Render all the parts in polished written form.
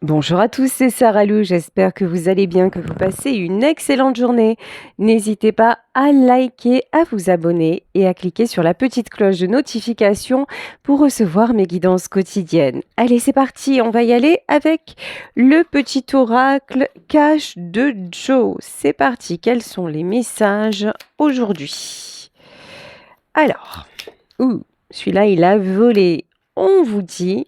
Bonjour à tous, c'est Sarah Lou. J'espère que vous allez bien, que vous passez une excellente journée. N'hésitez pas à liker, à vous abonner et à cliquer sur la petite cloche de notification pour recevoir mes guidances quotidiennes. Allez, c'est parti, on va y aller avec le petit oracle cache de Joe. C'est parti, quels sont les messages aujourd'hui? Alors, celui-là, il a volé. On vous dit...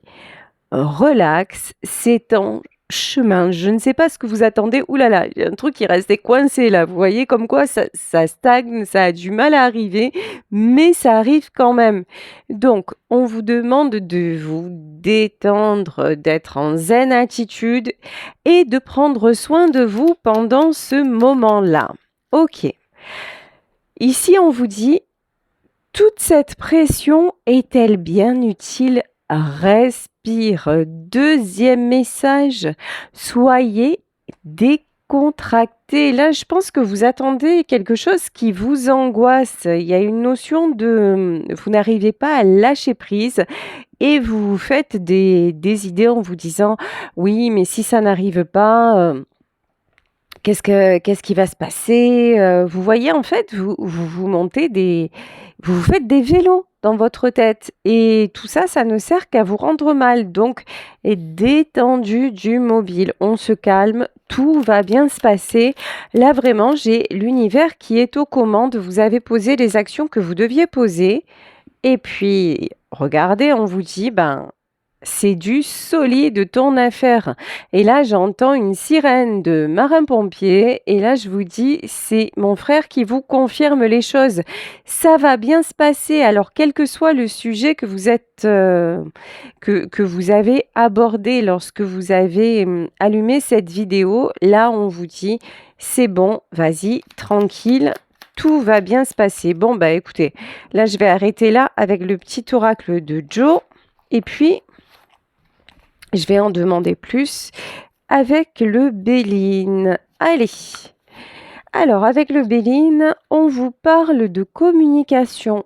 Relax, c'est en chemin. Je ne sais pas ce que vous attendez. Ouh là là, il y a un truc qui restait coincé là. Vous voyez comme quoi ça stagne, ça a du mal à arriver, mais ça arrive quand même. Donc, on vous demande de vous détendre, d'être en zen attitude et de prendre soin de vous pendant ce moment-là. Ok. Ici, on vous dit, toute cette pression est-elle bien utile? Respire. Deuxième message, soyez décontracté. Là, je pense que vous attendez quelque chose qui vous angoisse. Il y a une notion de vous n'arrivez pas à lâcher prise et vous vous faites des idées en vous disant oui, mais si ça n'arrive pas, qu'est-ce qui va se passer? Vous voyez, en fait, vous montez vous vous faites des vélos dans votre tête et tout ça, ça ne sert qu'à vous rendre mal. Donc, détendu du mobile, on se calme, tout va bien se passer. Là, vraiment, j'ai l'univers qui est aux commandes. Vous avez posé les actions que vous deviez poser et puis, regardez, on vous dit, c'est du solide ton affaire. Et là, j'entends une sirène de marin-pompier. Et là, je vous dis, c'est mon frère qui vous confirme les choses. Ça va bien se passer. Alors, quel que soit le sujet que vous êtes, que vous avez abordé lorsque vous avez allumé cette vidéo, là, on vous dit, c'est bon, vas-y, tranquille. Tout va bien se passer. Bon, écoutez, là, je vais arrêter là avec le petit oracle de Joe. Et puis, je vais en demander plus avec le Béline. Allez. Alors, avec le Béline, on vous parle de communication,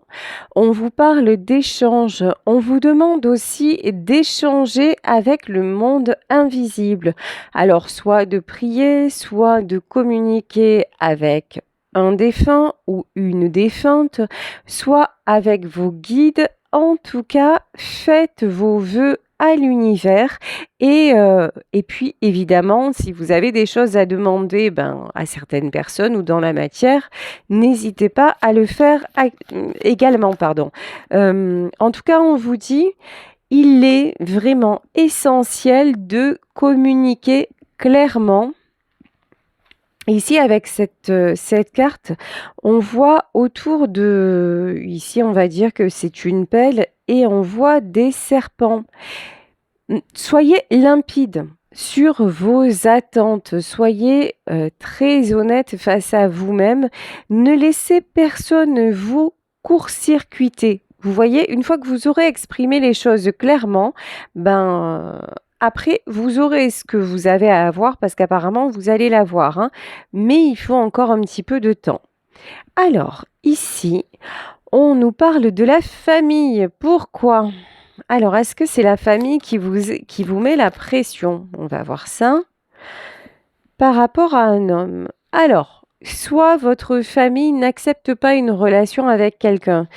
on vous parle d'échange, on vous demande aussi d'échanger avec le monde invisible. Alors, soit de prier, soit de communiquer avec un défunt ou une défunte, soit avec vos guides. En tout cas, faites vos vœux à l'univers et puis évidemment, si vous avez des choses à demander à certaines personnes ou dans la matière, n'hésitez pas à le faire également. En tout cas, on vous dit, il est vraiment essentiel de communiquer clairement. Ici, avec cette carte, on voit autour de... Ici, on va dire que c'est une pelle et on voit des serpents. Soyez limpide sur vos attentes. Soyez très honnête face à vous-même. Ne laissez personne vous court-circuiter. Vous voyez, une fois que vous aurez exprimé les choses clairement, après, vous aurez ce que vous avez à avoir parce qu'apparemment, vous allez l'avoir. Hein. Mais il faut encore un petit peu de temps. Alors, ici, on nous parle de la famille. Pourquoi ? Alors, est-ce que c'est la famille qui vous met la pression? On va voir ça. Par rapport à un homme. Alors, soit votre famille n'accepte pas une relation avec quelqu'un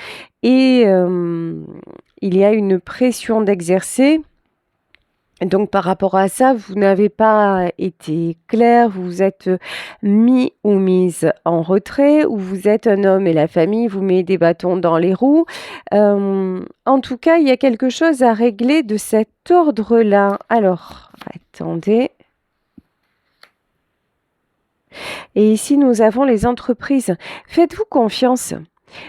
et il y a une pression d'exercer. Donc, par rapport à ça, vous n'avez pas été clair, vous vous êtes mis ou mise en retrait, ou vous êtes un homme et la famille vous met des bâtons dans les roues. En tout cas, il y a quelque chose à régler de cet ordre-là. Alors, attendez. Et ici, nous avons les entreprises. Faites-vous confiance.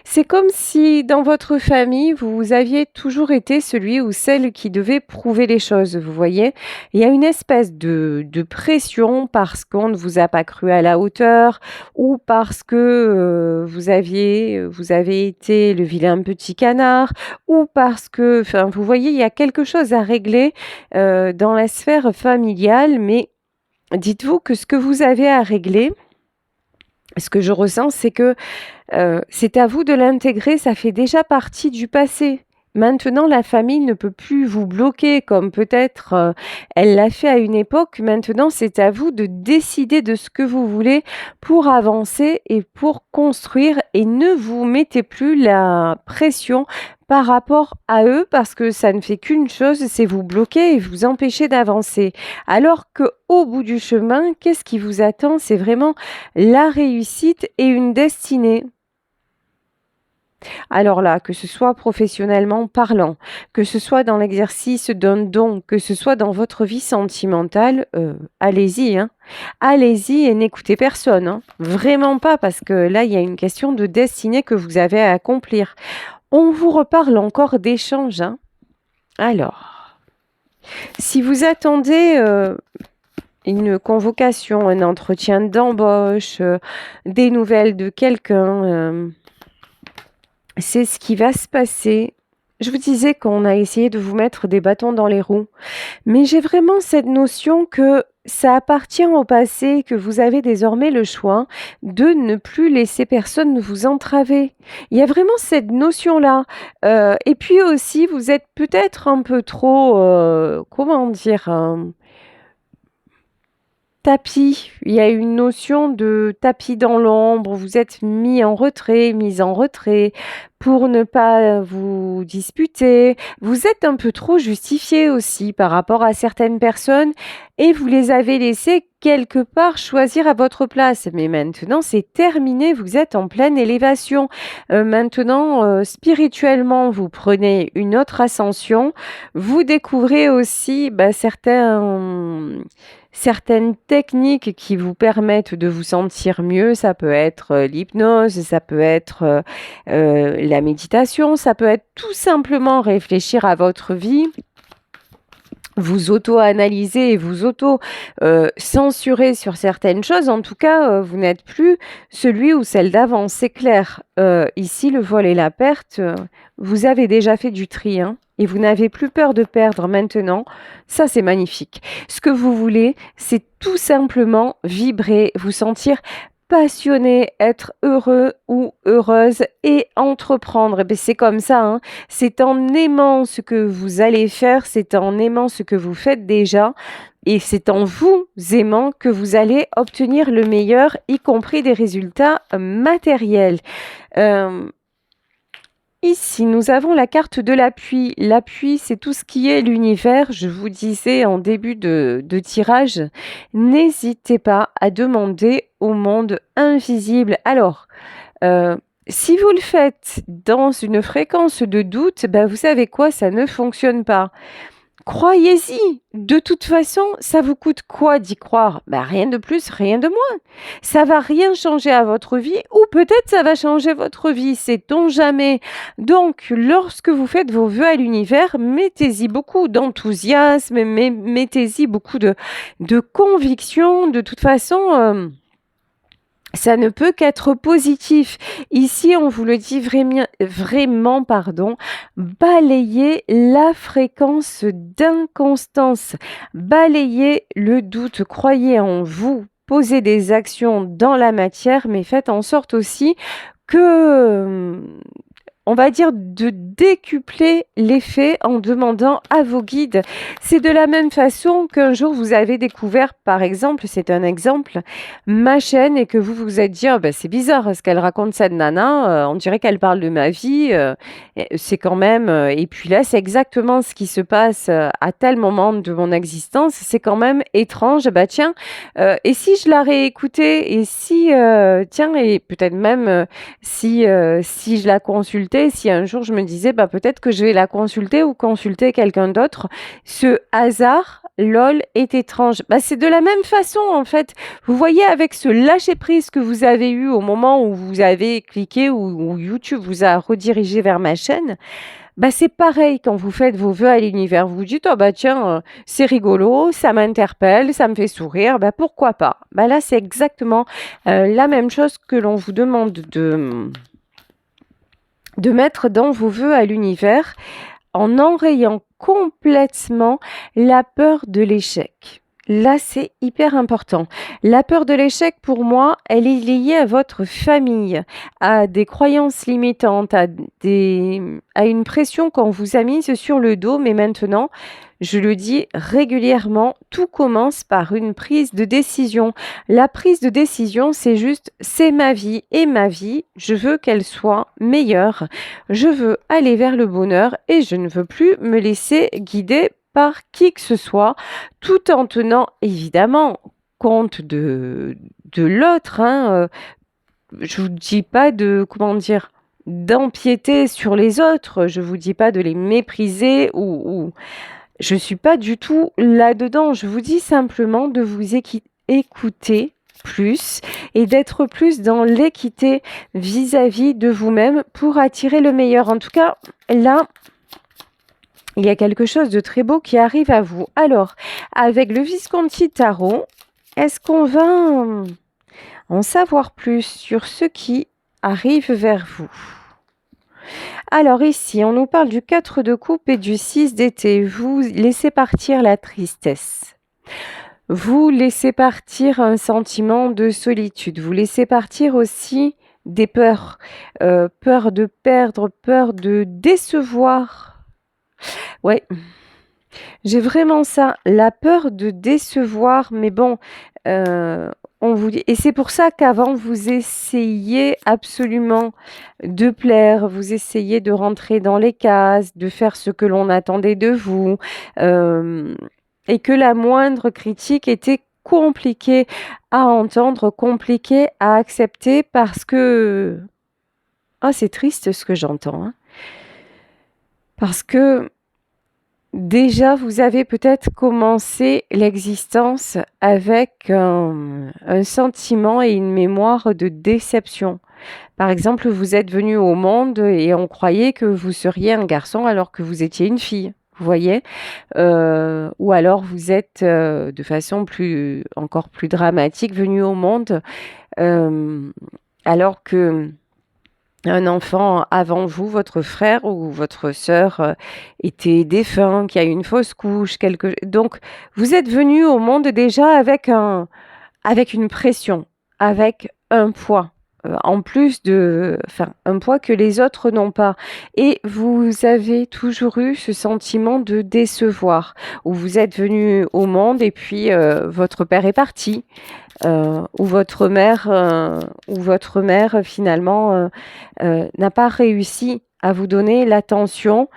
C'est comme si dans votre famille, vous aviez toujours été celui ou celle qui devait prouver les choses, vous voyez. Il y a une espèce de pression parce qu'on ne vous a pas cru à la hauteur ou parce que vous avez été le vilain petit canard ou parce que, vous voyez, il y a quelque chose à régler dans la sphère familiale, mais dites-vous que ce que vous avez à régler, ce que je ressens, c'est que c'est à vous de l'intégrer, ça fait déjà partie du passé. Maintenant, la famille ne peut plus vous bloquer comme peut-être, elle l'a fait à une époque. Maintenant, c'est à vous de décider de ce que vous voulez pour avancer et pour construire et ne vous mettez plus la pression par rapport à eux parce que ça ne fait qu'une chose, c'est vous bloquer et vous empêcher d'avancer. Alors qu'au bout du chemin, qu'est-ce qui vous attend? C'est vraiment la réussite et une destinée. Alors là, que ce soit professionnellement parlant, que ce soit dans l'exercice d'un don, que ce soit dans votre vie sentimentale, allez-y, hein. Allez-y et n'écoutez personne, hein. Vraiment pas, parce que là, il y a une question de destinée que vous avez à accomplir. On vous reparle encore d'échanges, hein. Alors, si vous attendez, une convocation, un entretien d'embauche, des nouvelles de quelqu'un, c'est ce qui va se passer. Je vous disais qu'on a essayé de vous mettre des bâtons dans les roues, mais j'ai vraiment cette notion que ça appartient au passé, que vous avez désormais le choix de ne plus laisser personne vous entraver. Il y a vraiment cette notion-là. Et puis aussi, vous êtes peut-être un peu trop, comment dire? Tapis, il y a une notion de tapis dans l'ombre, vous êtes mis en retrait, mise en retrait pour ne pas vous disputer. Vous êtes un peu trop justifié aussi par rapport à certaines personnes et vous les avez laissées quelque part choisir à votre place. Mais maintenant, c'est terminé, vous êtes en pleine élévation. Maintenant, spirituellement, vous prenez une autre ascension. Vous découvrez aussi certaines techniques qui vous permettent de vous sentir mieux. Ça peut être l'hypnose, ça peut être la méditation, ça peut être tout simplement réfléchir à votre vie, vous auto-analyser et vous auto-censurer sur certaines choses. En tout cas, vous n'êtes plus celui ou celle d'avant, c'est clair. Ici, le vol et la perte, vous avez déjà fait du tri, hein, et vous n'avez plus peur de perdre maintenant. Ça, c'est magnifique. Ce que vous voulez, c'est tout simplement vibrer, vous sentir passionné, être heureux ou heureuse et entreprendre. Eh ben, c'est comme ça, hein. C'est en aimant ce que vous allez faire, c'est en aimant ce que vous faites déjà et c'est en vous aimant que vous allez obtenir le meilleur, y compris des résultats matériels. Euh, Ici, nous avons la carte de l'appui. L'appui, c'est tout ce qui est l'univers. Je vous disais en début de tirage, n'hésitez pas à demander au monde invisible. Alors, si vous le faites dans une fréquence de doute, ben vous savez quoi, ça ne fonctionne pas. Croyez-y. De toute façon, ça vous coûte quoi d'y croire? Ben, rien de plus, rien de moins. Ça va rien changer à votre vie ou peut-être ça va changer votre vie, sait-on jamais. Donc, lorsque vous faites vos vœux à l'univers, mettez-y beaucoup d'enthousiasme, mettez-y beaucoup de conviction. De toute façon, ça ne peut qu'être positif. Ici, on vous le dit vraiment, pardon, balayez la fréquence d'inconstance, balayez le doute, croyez en vous, posez des actions dans la matière, mais faites en sorte aussi que on va dire de décupler l'effet en demandant à vos guides. C'est de la même façon qu'un jour vous avez découvert, par exemple, c'est un exemple, ma chaîne et que vous vous êtes dit, oh, ben, c'est bizarre ce qu'elle raconte cette nana, on dirait qu'elle parle de ma vie, c'est quand même, et puis là c'est exactement ce qui se passe à tel moment de mon existence, c'est quand même étrange, bah tiens, et si je la réécoutais, et si, tiens, et peut-être même si je la consultais, si un jour je me disais, bah, peut-être que je vais la consulter ou consulter quelqu'un d'autre, ce hasard, lol, est étrange. Bah, c'est de la même façon, en fait. Vous voyez, avec ce lâcher-prise que vous avez eu au moment où vous avez cliqué ou où YouTube vous a redirigé vers ma chaîne, bah, c'est pareil quand vous faites vos vœux à l'univers. Vous vous dites, oh bah tiens, c'est rigolo, ça m'interpelle, ça me fait sourire, bah pourquoi pas? Bah là, c'est exactement la même chose que l'on vous demande de mettre dans vos vœux à l'univers en enrayant complètement la peur de l'échec. Là, c'est hyper important. La peur de l'échec, pour moi, elle est liée à votre famille, à des croyances limitantes, à une pression qu'on vous a mise sur le dos. Mais maintenant, je le dis régulièrement, tout commence par une prise de décision. La prise de décision, c'est juste, c'est ma vie et ma vie, je veux qu'elle soit meilleure. Je veux aller vers le bonheur et je ne veux plus me laisser guider par qui que ce soit, tout en tenant évidemment compte de l'autre. Hein. Je vous dis pas de, comment dire, d'empiéter sur les autres. Je vous dis pas de les mépriser ou je suis pas du tout là-dedans. Je vous dis simplement de vous écouter plus et d'être plus dans l'équité vis-à-vis de vous-même pour attirer le meilleur. En tout cas, là, il y a quelque chose de très beau qui arrive à vous. Alors, avec le Visconti Tarot, est-ce qu'on va en savoir plus sur ce qui arrive vers vous? Alors ici, on nous parle du 4 de coupe et du 6 d'été. Vous laissez partir la tristesse. Vous laissez partir un sentiment de solitude. Vous laissez partir aussi des peurs. Peur de perdre, peur de décevoir. Ouais, j'ai vraiment ça, la peur de décevoir, mais bon, on vous dit et c'est pour ça qu'avant vous essayiez absolument de plaire, vous essayez de rentrer dans les cases, de faire ce que l'on attendait de vous, et que la moindre critique était compliquée à entendre, compliquée à accepter parce que ah, c'est triste ce que j'entends, hein. Parce que déjà, vous avez peut-être commencé l'existence avec un sentiment et une mémoire de déception. Par exemple, vous êtes venu au monde et on croyait que vous seriez un garçon alors que vous étiez une fille. Vous voyez? Ou alors vous êtes, de façon encore plus dramatique, venu au monde, alors que un enfant avant vous, votre frère ou votre sœur, était défunt, qui a eu une fausse couche, donc vous êtes venu au monde déjà avec une pression, avec un poids, en plus enfin, un poids que les autres n'ont pas et vous avez toujours eu ce sentiment de décevoir, où vous êtes venu au monde et puis, votre père est parti, ou votre mère finalement, n'a pas réussi à vous donner l'attention,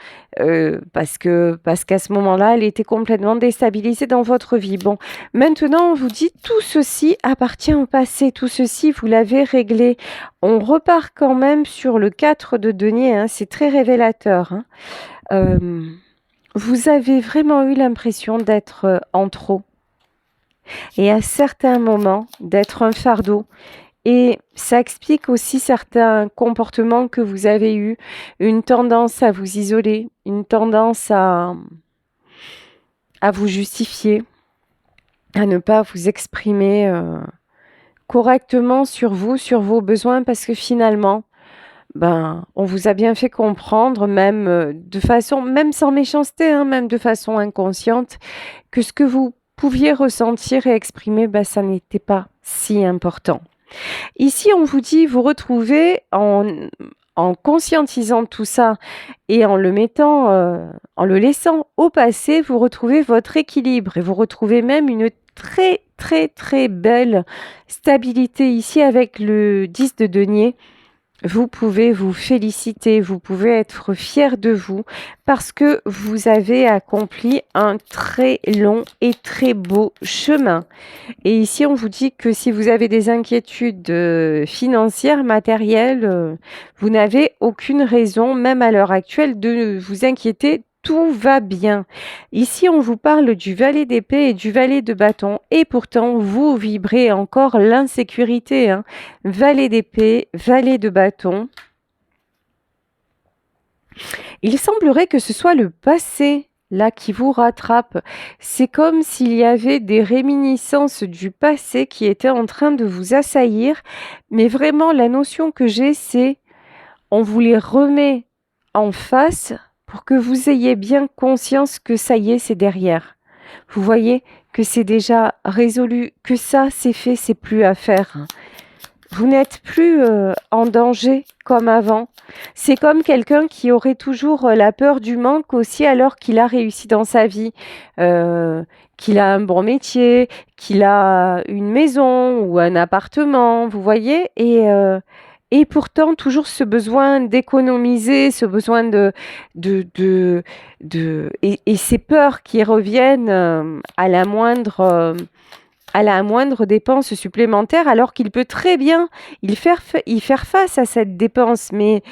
parce qu'à ce moment-là, elle était complètement déstabilisée dans votre vie. Bon, maintenant on vous dit: «Tout ceci appartient au passé, tout ceci vous l'avez réglé». On repart quand même sur le 4 de denier, hein, c'est très révélateur, hein. Vous avez vraiment eu l'impression d'être, en trop et à certains moments d'être un fardeau et ça explique aussi certains comportements que vous avez eus, une tendance à vous isoler, une tendance à vous justifier, à ne pas vous exprimer, correctement sur vous, sur vos besoins parce que finalement, ben, on vous a bien fait comprendre même, de façon même sans méchanceté, hein, même de façon inconsciente, que ce que vous pouviez ressentir et exprimer, bah, ça n'était pas si important. Ici, on vous dit, vous retrouvez en conscientisant tout ça et en le mettant, en le laissant au passé, vous retrouvez votre équilibre et vous retrouvez même une très, très, très belle stabilité ici avec le 10 de denier. Vous pouvez vous féliciter, vous pouvez être fier de vous parce que vous avez accompli un très long et très beau chemin. Et ici, on vous dit que si vous avez des inquiétudes financières, matérielles, vous n'avez aucune raison, même à l'heure actuelle, de vous inquiéter. Tout va bien. Ici, on vous parle du valet d'épée et du valet de bâton. Et pourtant, vous vibrez encore l'insécurité, hein. Valet d'épée, valet de bâton. Il semblerait que ce soit le passé, là, qui vous rattrape. C'est comme s'il y avait des réminiscences du passé qui étaient en train de vous assaillir. Mais vraiment, la notion que j'ai, c'est on vous les remet en face pour que vous ayez bien conscience que ça y est, c'est derrière. Vous voyez que c'est déjà résolu, que ça, c'est fait, c'est plus à faire. Vous n'êtes plus en danger comme avant. C'est comme quelqu'un qui aurait toujours la peur du manque aussi alors qu'il a réussi dans sa vie, euh, qu'il a un bon métier, qu'il a une maison ou un appartement, vous voyez, et pourtant toujours ce besoin d'économiser, ce besoin de, et ces peurs qui reviennent à la moindre dépense supplémentaire, alors qu'il peut très bien y faire face à cette dépense. Mais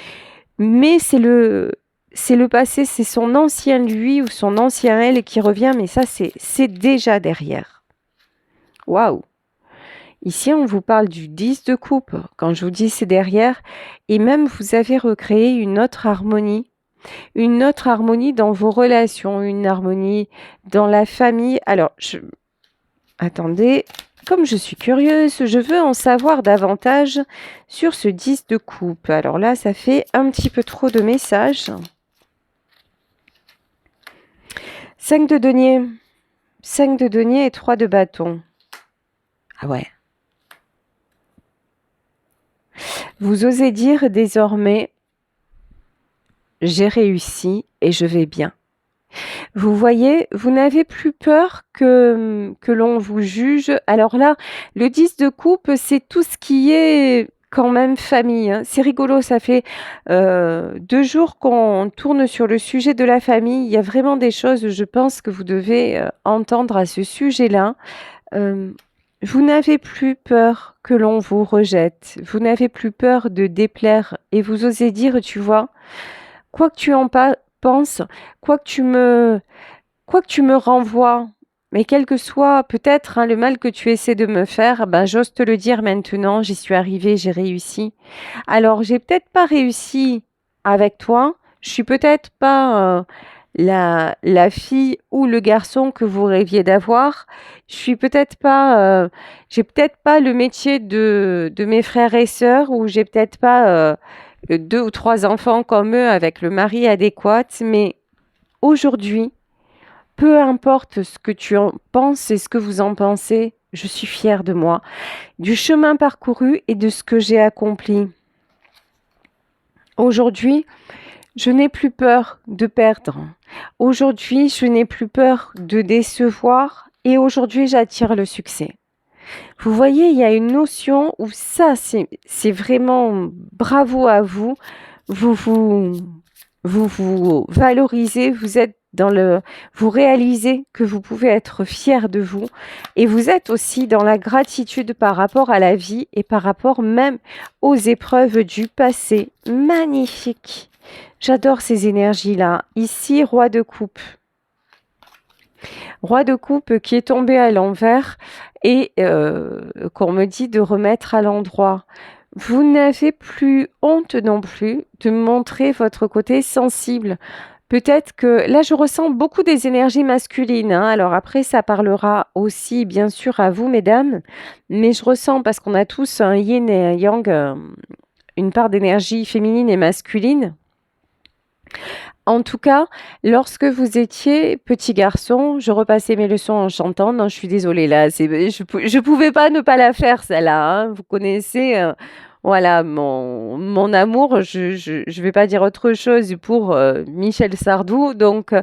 c'est le passé, c'est son ancien lui ou son ancien elle qui revient, mais ça, c'est déjà derrière. Waouh! Ici, on vous parle du 10 de coupe. Quand je vous dis c'est derrière, et même vous avez recréé une autre harmonie dans vos relations, une harmonie dans la famille. Alors, attendez, comme je suis curieuse, je veux en savoir davantage sur ce 10 de coupe. Alors là, ça fait un petit peu trop de messages. 5 de denier. 5 de denier et 3 de bâton. Ah ouais. Vous osez dire désormais, j'ai réussi et je vais bien. Vous voyez, vous n'avez plus peur que l'on vous juge. Alors là, le 10 de coupe, c'est tout ce qui est quand même famille, hein. C'est rigolo, ça fait 2 jours qu'on tourne sur le sujet de la famille. Il y a vraiment des choses, je pense, que vous devez entendre à ce sujet-là. Euh, vous n'avez plus peur que l'on vous rejette. Vous n'avez plus peur de déplaire. Et vous osez dire, tu vois, quoi que tu en penses, quoi que tu me, quoi que tu me renvoies, mais quel que soit peut-être le mal que tu essaies de me faire, ben, j'ose te le dire maintenant, j'y suis arrivée, j'ai réussi. Alors, j'ai peut-être pas réussi avec toi, je suis peut-être pas la fille ou le garçon que vous rêviez d'avoir. Je suis peut-être pas, j'ai peut-être pas le métier de mes frères et sœurs, ou j'ai peut-être pas 2 ou 3 enfants comme eux avec le mari adéquat, mais aujourd'hui, peu importe ce que tu en penses et ce que vous en pensez, je suis fière de moi, du chemin parcouru et de ce que j'ai accompli. Aujourd'hui, je n'ai plus peur de perdre. Aujourd'hui, je n'ai plus peur de décevoir. Et aujourd'hui, j'attire le succès. Vous voyez, il y a une notion où ça, c'est vraiment bravo à vous. Vous vous, vous valorisez, vous êtes vous réalisez que vous pouvez être fier de vous, et vous êtes aussi dans la gratitude par rapport à la vie et par rapport même aux épreuves du passé. Magnifique. J'adore ces énergies-là. Ici, roi de coupe. Roi de coupe qui est tombé à l'envers et qu'on me dit de remettre à l'endroit. Vous n'avez plus honte non plus de montrer votre côté sensible. Peut-être que là, je ressens beaucoup des énergies masculines, hein. Alors après, ça parlera aussi, bien sûr, à vous, mesdames. Mais je ressens, parce qu'on a tous un yin et un yang, une part d'énergie féminine et masculine. En tout cas, lorsque vous étiez petit garçon, je repassais mes leçons en chantant. Non, je suis désolée là, je pouvais pas ne pas la faire celle-là, hein. Vous connaissez, voilà mon amour. Je vais pas dire autre chose pour Michel Sardou. Donc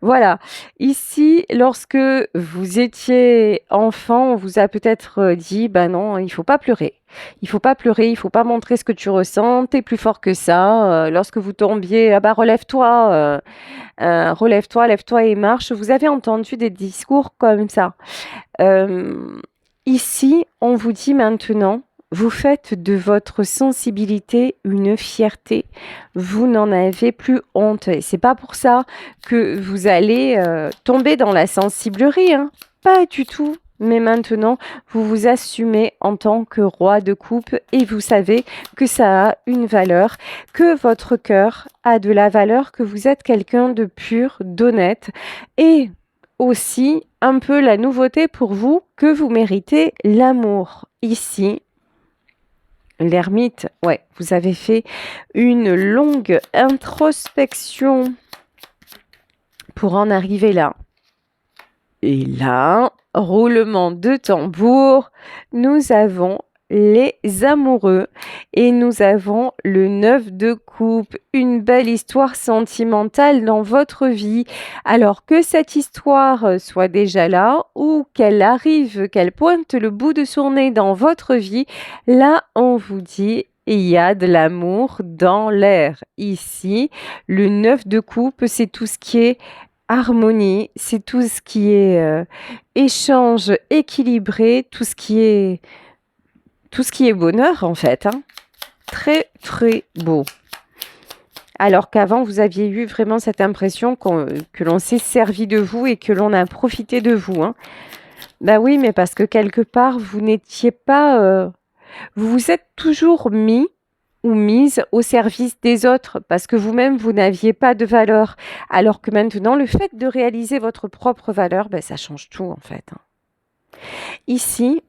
voilà. Ici, lorsque vous étiez enfant, on vous a peut-être dit, ben non, il faut pas pleurer. Il faut pas pleurer, il faut pas montrer ce que tu ressens, t'es plus fort que ça. Lorsque vous tombiez, ah bah relève-toi, relève-toi, lève-toi et marche. Vous avez entendu des discours comme ça. Euh, Ici, on vous dit maintenant, vous faites de votre sensibilité une fierté. Vous n'en avez plus honte. Et c'est pas pour ça que vous allez tomber dans la sensiblerie, hein. Pas du tout. Mais maintenant, vous vous assumez en tant que roi de coupe et vous savez que ça a une valeur, que votre cœur a de la valeur, que vous êtes quelqu'un de pur, d'honnête, et aussi un peu la nouveauté pour vous, que vous méritez l'amour. Ici, l'ermite, ouais, vous avez fait une longue introspection pour en arriver là. Et là, roulement de tambour, nous avons les amoureux et nous avons le 9 de coupe, une belle histoire sentimentale dans votre vie. Alors que cette histoire soit déjà là ou qu'elle arrive, qu'elle pointe le bout de son nez dans votre vie, là on vous dit il y a de l'amour dans l'air. Ici, le 9 de coupe, c'est tout ce qui est harmonie, c'est tout ce qui est échange équilibré, tout ce qui est bonheur en fait, hein. Très très beau. Alors qu'avant vous aviez eu vraiment cette impression que l'on s'est servi de vous et que l'on a profité de vous, hein. Bah oui, mais parce que quelque part vous n'étiez pas, vous vous êtes toujours mis ou mise au service des autres parce que vous-même vous n'aviez pas de valeur. Alors que maintenant le fait de réaliser votre propre valeur, ben, ça change tout en fait, hein. Ici,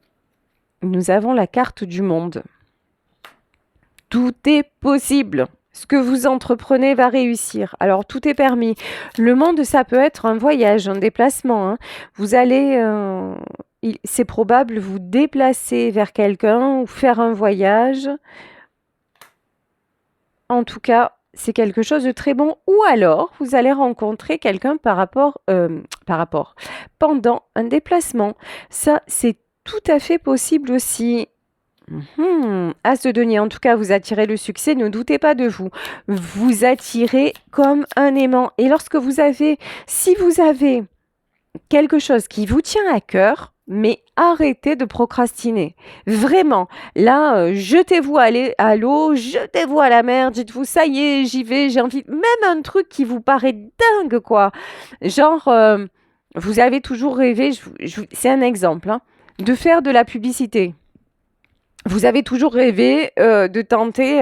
nous avons la carte du monde. Tout est possible. Ce que vous entreprenez va réussir. Alors, tout est permis. Le monde, ça peut être un voyage, un déplacement, hein. Vous allez, c'est probable, vous déplacer vers quelqu'un ou faire un voyage. En tout cas, c'est quelque chose de très bon. Ou alors, vous allez rencontrer quelqu'un pendant un déplacement. Ça, c'est tout à fait possible aussi. As de denier, en tout cas, vous attirez le succès, ne doutez pas de vous. Vous attirez comme un aimant. Et si vous avez quelque chose qui vous tient à cœur, mais arrêtez de procrastiner. Vraiment. Là, jetez-vous à l'eau, jetez-vous à la mer, dites-vous, ça y est, j'y vais, j'ai envie. Même un truc qui vous paraît dingue, quoi. Genre, vous avez toujours rêvé, c'est un exemple, hein, de faire de la publicité. Vous avez toujours rêvé de tenter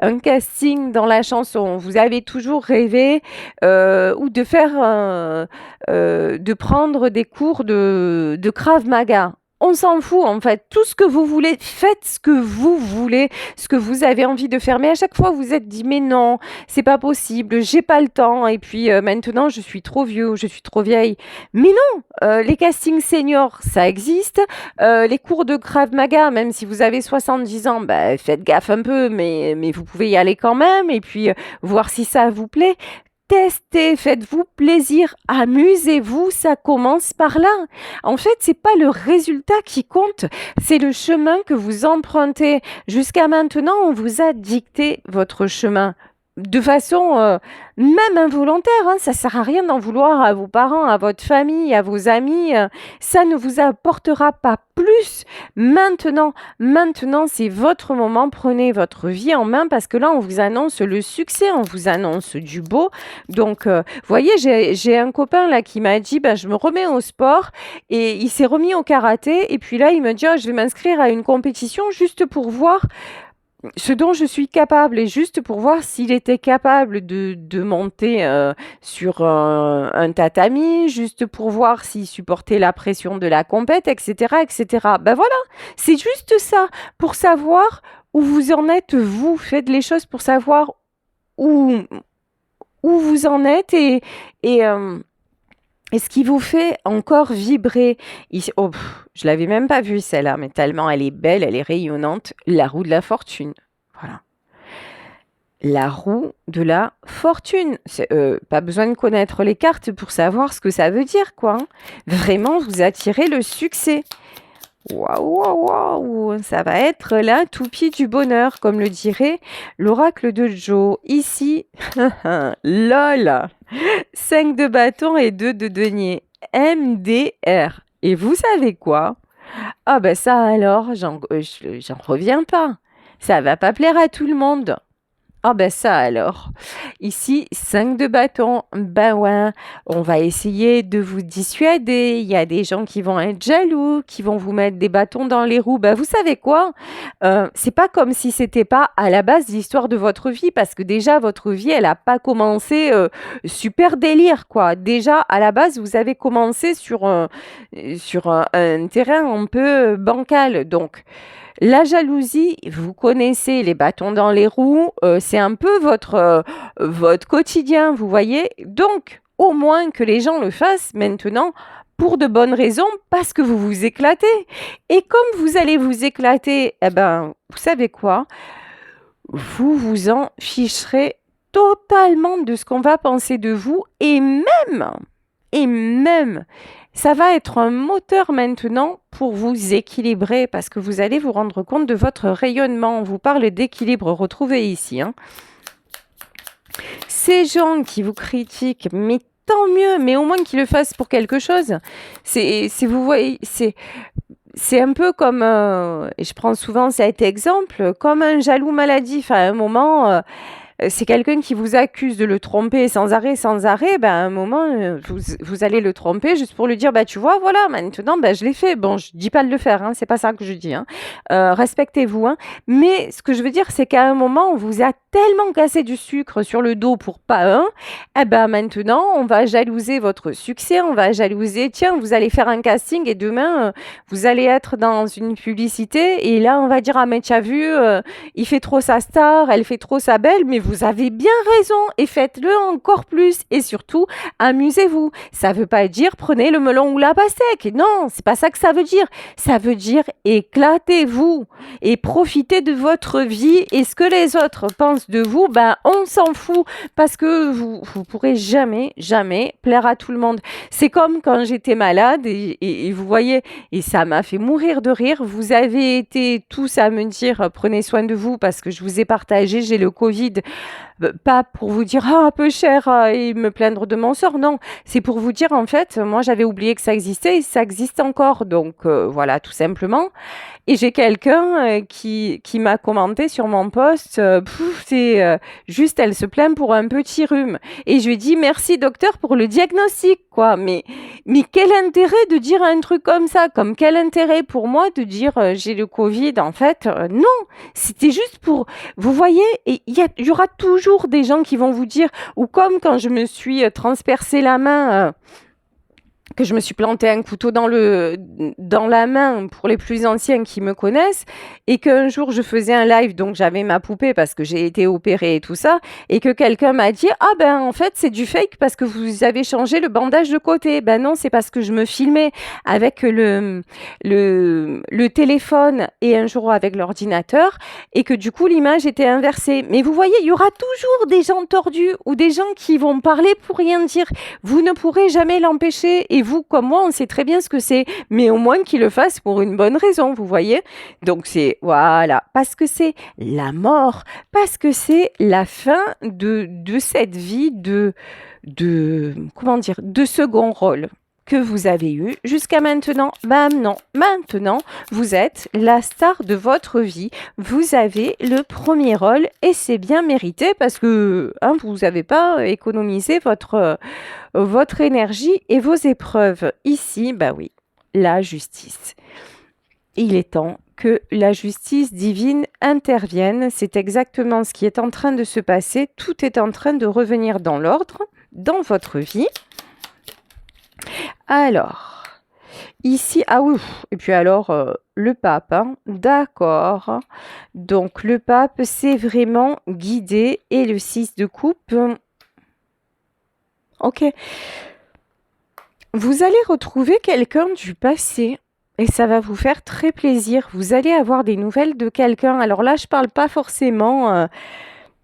un casting dans la chanson. Vous avez toujours rêvé ou de prendre des cours de Krav Maga. On s'en fout en fait. Tout ce que vous voulez, faites ce que vous voulez, ce que vous avez envie de faire. Mais à chaque fois, vous vous êtes dit mais non, c'est pas possible, j'ai pas le temps. Et puis maintenant, je suis trop vieux, je suis trop vieille. Mais non, les castings seniors, ça existe. Les cours de Krav Maga, même si vous avez 70 ans, bah, faites gaffe un peu, mais vous pouvez y aller quand même et puis voir si ça vous plaît. Testez, faites-vous plaisir, amusez-vous, ça commence par là. En fait, c'est pas le résultat qui compte, c'est le chemin que vous empruntez. Jusqu'à maintenant, on vous a dicté votre chemin de façon même involontaire, hein. Ça sert à rien d'en vouloir à vos parents, à votre famille, à vos amis. Ça ne vous apportera pas plus. Maintenant, c'est votre moment. Prenez votre vie en main parce que là, on vous annonce le succès, on vous annonce du beau. Donc, voyez, j'ai un copain là qui m'a dit, je me remets au sport et il s'est remis au karaté. Et puis là, il me dit, je vais m'inscrire à une compétition juste pour voir ce dont je suis capable et juste pour voir s'il était capable de monter sur un tatami, juste pour voir s'il supportait la pression de la compète, etc., etc. Ben voilà, c'est juste ça, pour savoir où vous en êtes, vous. Faites les choses pour savoir où, où vous en êtes et ce qui vous fait encore vibrer. Oh, je l'avais même pas vue celle-là, mais tellement elle est belle, elle est rayonnante. La roue de la fortune. Voilà. La roue de la fortune. Pas besoin de connaître les cartes pour savoir ce que ça veut dire, quoi, hein. Vraiment, vous attirez le succès. Waouh, waouh, waouh, ça va être la toupie du bonheur, comme le dirait l'oracle de Joe. Ici, lol, 5 de bâton et 2 de denier. MDR. Et vous savez quoi? Ah ben ça alors, j'en reviens pas. Ça va pas plaire à tout le monde. Ah ben ça alors. Ici, 5 de bâton. Ben ouais, on va essayer de vous dissuader. Il y a des gens qui vont être jaloux, qui vont vous mettre des bâtons dans les roues. Ben vous savez quoi? C'est pas comme si c'était pas à la base l'histoire de votre vie, parce que déjà, votre vie, elle a pas commencé super délire, quoi. Déjà, à la base, vous avez commencé sur un terrain un peu bancal. Donc, la jalousie, vous connaissez les bâtons dans les roues, c'est un peu votre quotidien, vous voyez. Donc, au moins que les gens le fassent maintenant, pour de bonnes raisons, parce que vous vous éclatez. Et comme vous allez vous éclater, eh ben, vous savez quoi? Vous vous en ficherez totalement de ce qu'on va penser de vous et même, ça va être un moteur maintenant pour vous équilibrer parce que vous allez vous rendre compte de votre rayonnement. On vous parle d'équilibre retrouvé ici, hein. Ces gens qui vous critiquent, mais tant mieux, mais au moins qu'ils le fassent pour quelque chose. Vous voyez, c'est un peu comme, et je prends souvent cet exemple, comme un jaloux maladif. À un moment, c'est quelqu'un qui vous accuse de le tromper sans arrêt, ben, à un moment, vous allez le tromper juste pour lui dire, bah, tu vois, voilà, maintenant, ben, je l'ai fait. Bon, je dis pas de le faire, hein, c'est pas ça que je dis, hein. Respectez-vous, hein. Mais ce que je veux dire, c'est qu'à un moment, on vous a tellement cassé du sucre sur le dos pour pas un, eh ben, maintenant, on va jalouser votre succès, on va jalouser, tiens, vous allez faire un casting et demain, vous allez être dans une publicité et là, on va dire, ah, mais tu as vu, il fait trop sa star, elle fait trop sa belle, mais vous avez bien raison et faites-le encore plus et surtout, amusez-vous. Ça veut pas dire prenez le melon ou la pastèque. Non, c'est pas ça que ça veut dire. Ça veut dire éclatez-vous et profitez de votre vie et ce que les autres pensent de vous, ben on s'en fout parce que vous pourrez jamais plaire à tout le monde. C'est comme quand j'étais malade et vous voyez, et ça m'a fait mourir de rire. Vous avez été tous à me dire prenez soin de vous parce que je vous ai partagé, j'ai le Covid. Pas pour vous dire ah un peu cher et me plaindre de mon sort, non. C'est pour vous dire en fait, moi j'avais oublié que ça existait et ça existe encore. Donc voilà, tout simplement. Et j'ai quelqu'un qui m'a commenté sur mon post, c'est juste, elle se plaint pour un petit rhume. Et je lui ai dit merci docteur pour le diagnostic, quoi. Mais quel intérêt de dire un truc comme ça? Comme quel intérêt pour moi de dire j'ai le Covid? En fait, non. C'était juste pour, vous voyez, et il y aura toujours des gens qui vont vous dire, ou comme quand je me suis transpercé la main. Que je me suis planté un couteau dans la main pour les plus anciens qui me connaissent et qu'un jour je faisais un live, donc j'avais ma poupée parce que j'ai été opérée et tout ça, et que quelqu'un m'a dit ah ben en fait c'est du fake parce que vous avez changé le bandage de côté. Ben non, c'est parce que je me filmais avec le téléphone et un jour avec l'ordinateur et que du coup l'image était inversée. Mais vous voyez, il y aura toujours des gens tordus ou des gens qui vont parler pour rien dire. Vous ne pourrez jamais l'empêcher. Et vous, comme moi, on sait très bien ce que c'est. Mais au moins qu'il le fasse pour une bonne raison, vous voyez. Donc c'est, voilà, parce que c'est la mort, parce que c'est la fin de cette vie comment dire, de second rôle que vous avez eu jusqu'à maintenant. Bam, non. Maintenant, vous êtes la star de votre vie. Vous avez le premier rôle et c'est bien mérité parce que hein, vous n'avez pas économisé votre énergie et vos épreuves. Ici, bah oui, la justice. Il est temps que la justice divine intervienne. C'est exactement ce qui est en train de se passer. Tout est en train de revenir dans l'ordre, dans votre vie. Alors, ici, ah oui, et puis alors, le pape, hein, d'accord. Donc, le pape, c'est vraiment guidé. Et le 6 de coupe, ok. Vous allez retrouver quelqu'un du passé. Et ça va vous faire très plaisir. Vous allez avoir des nouvelles de quelqu'un. Alors là, je parle pas forcément,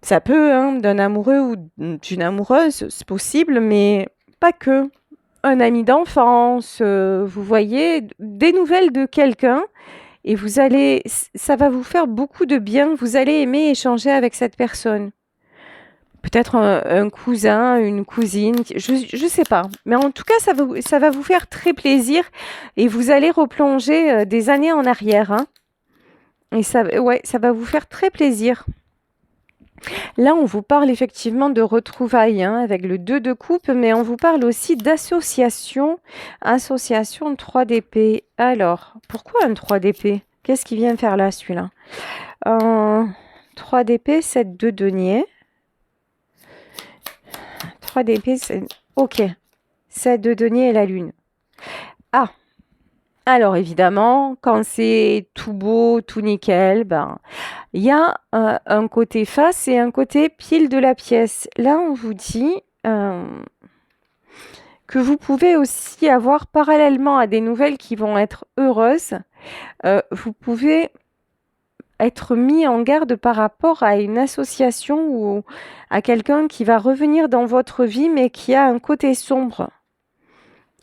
ça peut, hein, d'un amoureux ou d'une amoureuse, c'est possible, mais pas que. Un ami d'enfance, vous voyez, des nouvelles de quelqu'un et ça va vous faire beaucoup de bien. Vous allez aimer échanger avec cette personne. Peut-être un cousin, une cousine, je sais pas. Mais en tout cas, ça va vous faire très plaisir et vous allez replonger des années en arrière, hein. Et ça va vous faire très plaisir. Là, on vous parle effectivement de retrouvailles hein, avec le 2 de coupe, mais on vous parle aussi d'association. Association 3 d'épée. Alors, pourquoi un 3 d'épée? Qu'est-ce qu'il vient faire là, celui-là? 3 d'épée, 7 de denier. 3 d'épée, c'est... Ok. 7 de denier et la lune. Ah, alors évidemment, quand c'est tout beau, tout nickel, ben il y a un côté face et un côté pile de la pièce. Là, on vous dit que que vous pouvez aussi avoir parallèlement à des nouvelles qui vont être heureuses, vous pouvez être mis en garde par rapport à une association ou à quelqu'un qui va revenir dans votre vie, mais qui a un côté sombre.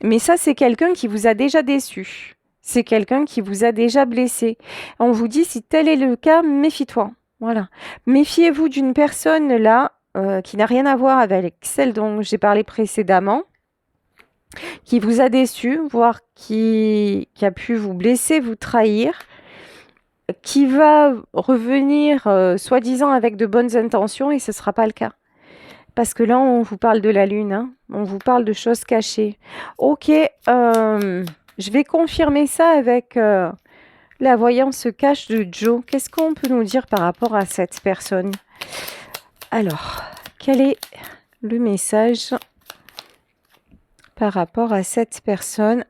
Mais ça, c'est quelqu'un qui vous a déjà déçu. C'est quelqu'un qui vous a déjà blessé. On vous dit, si tel est le cas, méfie-toi. Voilà. Méfiez-vous d'une personne là qui n'a rien à voir avec celle dont j'ai parlé précédemment, qui vous a déçu, voire qui a pu vous blesser, vous trahir, qui va revenir soi-disant avec de bonnes intentions et ce ne sera pas le cas. Parce que là, on vous parle de la lune, hein. On vous parle de choses cachées. Ok, je vais confirmer ça avec la voyance cache de Joe. Qu'est-ce qu'on peut nous dire par rapport à cette personne? Alors, quel est le message par rapport à cette personne?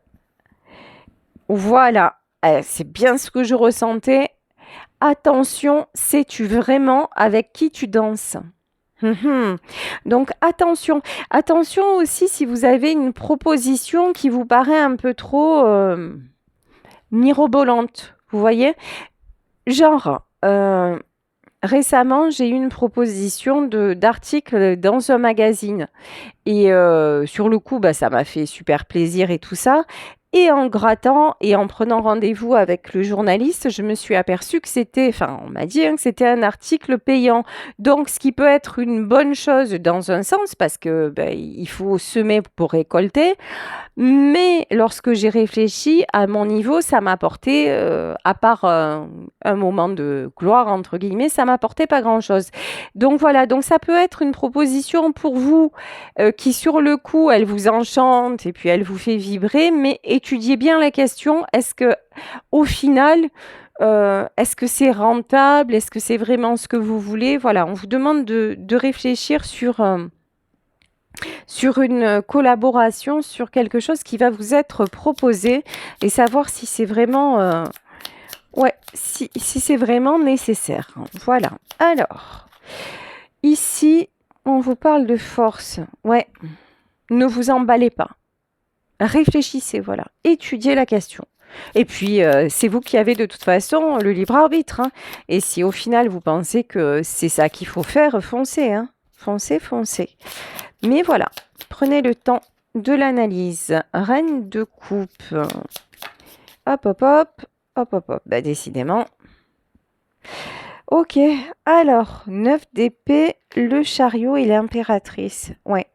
Voilà, c'est bien ce que je ressentais. Attention, sais-tu vraiment avec qui tu danses? Donc attention. Attention aussi si vous avez une proposition qui vous paraît un peu trop mirobolante. Vous voyez? Genre, récemment, j'ai eu une proposition d'article dans un magazine. Et sur le coup, ça m'a fait super plaisir et tout ça. Et en grattant et en prenant rendez-vous avec le journaliste, je me suis aperçue que on m'a dit que c'était un article payant. Donc, ce qui peut être une bonne chose dans un sens, parce que il faut semer pour récolter. Mais lorsque j'ai réfléchi à mon niveau, ça m'a apporté, à part un moment de gloire, entre guillemets, ça m'apportait pas grand-chose. Donc voilà, donc ça peut être une proposition pour vous qui sur le coup, elle vous enchante et puis elle vous fait vibrer, mais étudiez bien la question, est-ce que au final, est-ce que c'est rentable? Est-ce que c'est vraiment ce que vous voulez? Voilà, on vous demande de réfléchir sur une collaboration, sur quelque chose qui va vous être proposé et savoir si c'est vraiment, si c'est vraiment nécessaire. Voilà. Alors, ici, on vous parle de force. Ouais. Ne vous emballez pas. Réfléchissez, voilà. Étudiez la question. Et puis, c'est vous qui avez de toute façon le libre arbitre, hein. Et si au final vous pensez que c'est ça qu'il faut faire, foncez, hein. Foncez, foncez. Mais voilà, prenez le temps de l'analyse. Reine de coupe. Hop, hop, hop. Hop, hop, hop. Décidément. Ok, alors, 9 d'épée, le chariot et l'impératrice. Ouais.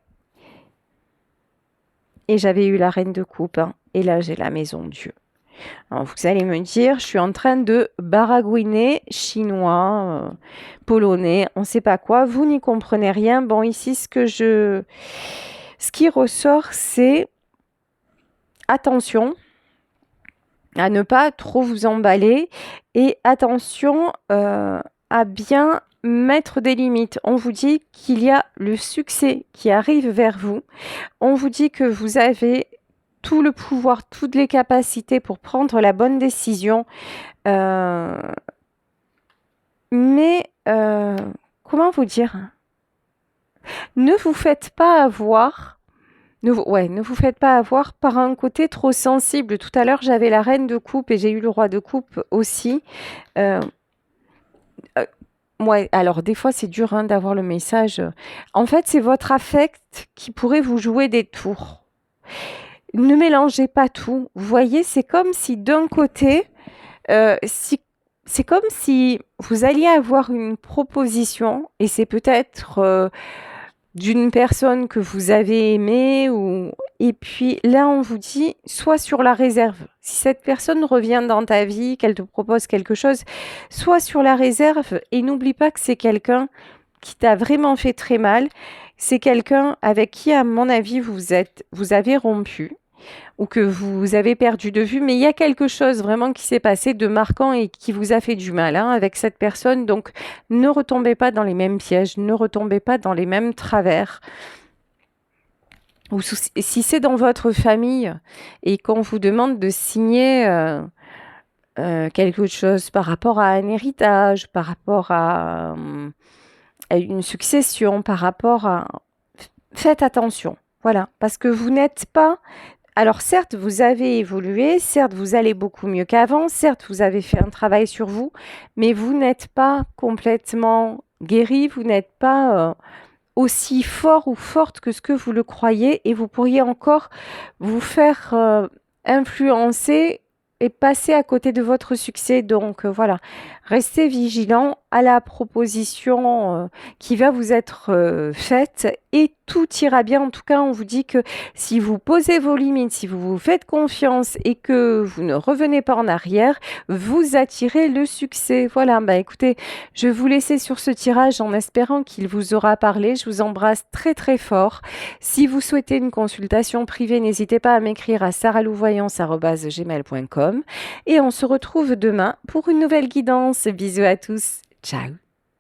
Et j'avais eu la reine de coupe, hein. Et là, j'ai la maison Dieu. Alors, vous allez me dire, je suis en train de baragouiner chinois, polonais, on ne sait pas quoi. Vous n'y comprenez rien. Bon, ici, ce qui ressort, c'est attention à ne pas trop vous emballer et attention à bien mettre des limites. On vous dit qu'il y a le succès qui arrive vers vous. On vous dit que vous avez tout le pouvoir, toutes les capacités pour prendre la bonne décision. Mais comment vous dire? Ne vous faites pas avoir. Ne vous faites pas avoir par un côté trop sensible. Tout à l'heure, j'avais la reine de coupe et j'ai eu le roi de coupe aussi. Alors des fois, c'est dur d'avoir le message. En fait, c'est votre affect qui pourrait vous jouer des tours. Ne mélangez pas tout. Vous voyez, c'est comme si d'un côté, c'est comme si vous alliez avoir une proposition et c'est peut-être d'une personne que vous avez aimée et puis là on vous dit sois sur la réserve. Si cette personne revient dans ta vie, qu'elle te propose quelque chose, sois sur la réserve et n'oublie pas que c'est quelqu'un qui t'a vraiment fait très mal. C'est quelqu'un avec qui, à mon avis, vous avez rompu ou que vous avez perdu de vue, mais il y a quelque chose vraiment qui s'est passé de marquant et qui vous a fait du mal avec cette personne. Donc, ne retombez pas dans les mêmes pièges, ne retombez pas dans les mêmes travers. Ou si c'est dans votre famille et qu'on vous demande de signer quelque chose par rapport à un héritage, par rapport à une succession, par rapport à... Faites attention. Voilà, parce que vous n'êtes pas alors certes, vous avez évolué, certes, vous allez beaucoup mieux qu'avant, certes, vous avez fait un travail sur vous, mais vous n'êtes pas complètement guéri, vous n'êtes pas, aussi fort ou forte que ce que vous le croyez et vous pourriez encore vous faire, influencer et passer à côté de votre succès. Donc, voilà, restez vigilant à la proposition, qui va vous être, faite et tout ira bien. En tout cas, on vous dit que si vous posez vos limites, si vous vous faites confiance et que vous ne revenez pas en arrière, vous attirez le succès. Voilà, bah, écoutez, je vais vous laisser sur ce tirage en espérant qu'il vous aura parlé. Je vous embrasse très très fort. Si vous souhaitez une consultation privée, n'hésitez pas à m'écrire à saralouvoyance@gmail.com et on se retrouve demain pour une nouvelle guidance. Bisous à tous. Ciao.